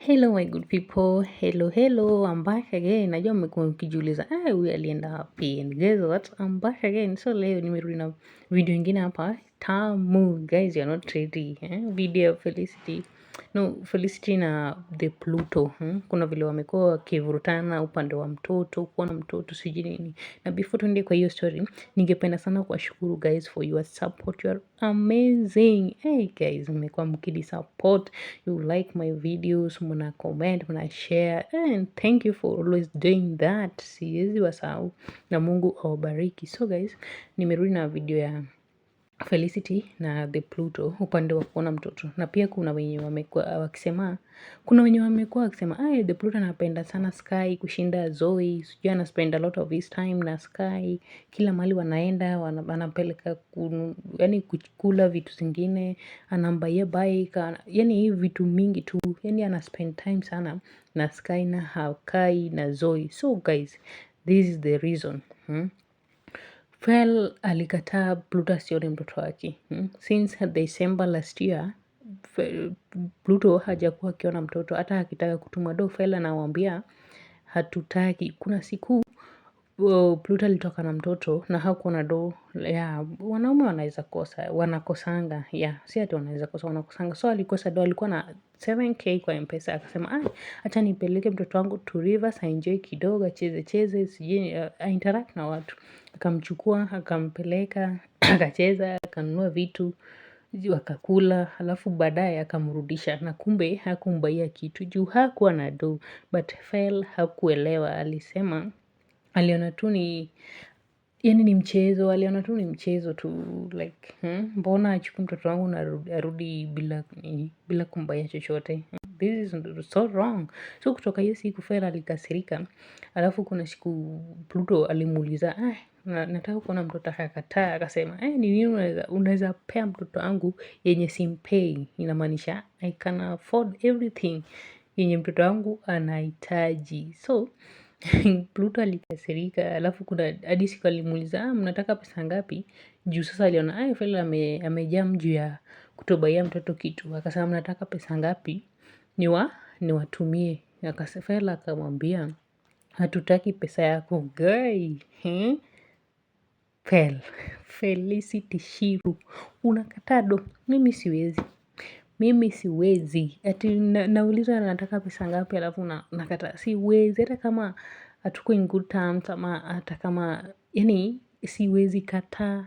Hello my good people, hello, I'm back again. Najua mmekuwa mkijiuliza, huyu alienda wapi? And guess what? I'm back again. So leo nimerudi na video ingine hapa tamu. Guys, you're not ready. Video ya Felicity na the Pluto. Kuna vile wamekuwa wakivurutana upande wa mtoto, kuona mtoto sijui nini. Na before tuende kwa hiyo story, ningependa sana kuwashukuru guys for your support. You are amazing. Hey guys, mmekuwa mkini support. You like my videos, mna comment, mna share, and thank you for always doing that. Siwezi wasahau na Mungu awabariki. So guys, nimerudi na video ya Felicity na the Pluto upande wa kuona mtoto. Na pia kuna wenye wamekuwa wakisema the Pluto anapenda sana Sky kushinda Zoe. Sijui ana spend a lot of his time na Sky. Kila mahali wanaenda, wanapeleka yani kukula vitu zingine, anambayia bike, yani hii vitu mingi tu. Yani ana spend time sana na Sky na Hakai na Zoe. So guys, this is the reason. Fel alikataa Pluto asione mtoto wake. Since December last year, Pluto hajakuwa akiona mtoto. Hata akitaka kutuma do, Fel anawaambia hatutaki. Kuna siku Pluto alitoka na mtoto na hakuwa na do. Wanaume wanaweza kosa, wanakosanga. Si ati wanaweza kosa, wanakosanga. So alikosa do, alikuwa na 7k kwa M-Pesa. Akasema, acha nipeleke mtoto wangu to Rivers, aenjoy kidogo, acheze, sijui, interact na watu. Akamchukua, akampeleka, akacheza, akanunua vitu, wakakula, halafu baadaye akamrudisha. Na kumbe hakumbayia kitu juu hakuwa na do, but Fel hakuelewa. Alisema aliona tu ni yani ni mchezo, aliona tu ni mchezo tu, like mbona achukue mtoto wangu na arudi bila kumbayia chochote. This is so wrong. So kutoka hiyo siku Fel alikasirika. Alafu kuna siku Pluto alimuuliza, nataka kuona mtoto, akakataa. Akasema, ni nini unaweza pea mtoto wangu yenye simpei? Inamaanisha I can afford everything yenye mtoto wangu anahitaji. So Pluto alikasirika. Alafu kuna hadi siku alimuuliza, mnataka pesa ngapi? Juu sasa aliona Fel amejam juu ya kutobayia mtoto kitu. Akasema, mnataka pesa ngapi niwatumie? Fel akamwambia, hatutaki pesa yako guy. Felicity Shiru, unakataa do. Mimi siwezi. Ati naulizwa nataka pesa ngapi alafu nakataa. Siwezi. Hata kama hatuko in good terms, ama hata kama yani siwezi kataa.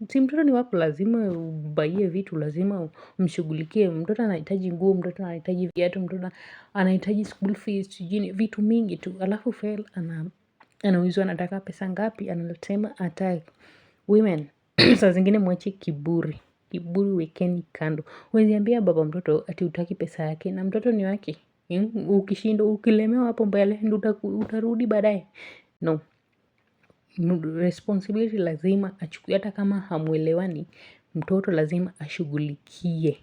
Si mtoto ni wako, lazima ubayie vitu, lazima umshughulikie. Mtoto anahitaji nguo, mtoto anahitaji viatu, mtoto anahitaji school fees, vitu mingi tu. Alafu Fel anaulizwa anataka pesa ngapi, anasema hataki. Women, saa zingine mwache kiburi. Kiburi wekeni kando. Huwezi ambia baba mtoto ati hutaki pesa yake na mtoto ni wake. Ukishindwa, ukilemewa hapo mbele ndio utarudi baadaye. No. Responsibility lazima achukue. Hata kama hamuelewani, mtoto lazima ashughulikie.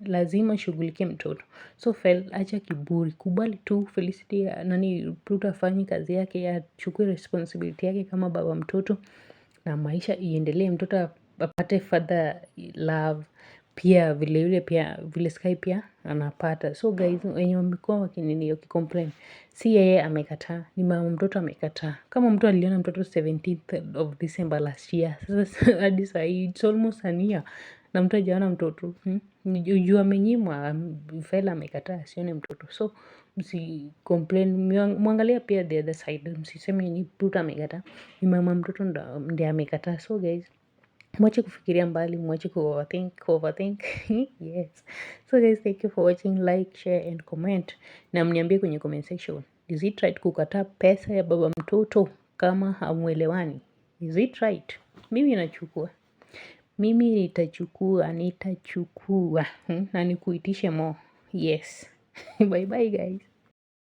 Lazima ashughulikie mtoto. So Fel, acha kiburi. Kubali tu Felicity Pluto afanye kazi yake, achukue responsibility yake kama baba mtoto. Na maisha iendelee, mtoto apate father love. Pia vile Sky pia anapata. So guys, wenye wamekuwa wakicomplain, si yeye amekataa, ni mama mtoto amekataa. Kama mtu aliona mtoto 17th of December last year, sasa hadi saa hii it's almost a year na mtu hajaona mtoto. Juu amenyimwa, Fel amekataa asione mtoto. So msicomplain, muangalia pia the other side. Msiseme ni Pluto amekataa, ni mama mtoto ndiye amekataa. So guys, mwache kufikiria mbali, mwache overthink. Yes. So guys, thank you for watching. Like, share and comment. Na mniambie kwenye comment section, is it right kukataa pesa ya baba mtoto kama hamuelewani? Is it right? Mimi nitachukua na nikuitishe more. Yes. Bye bye guys.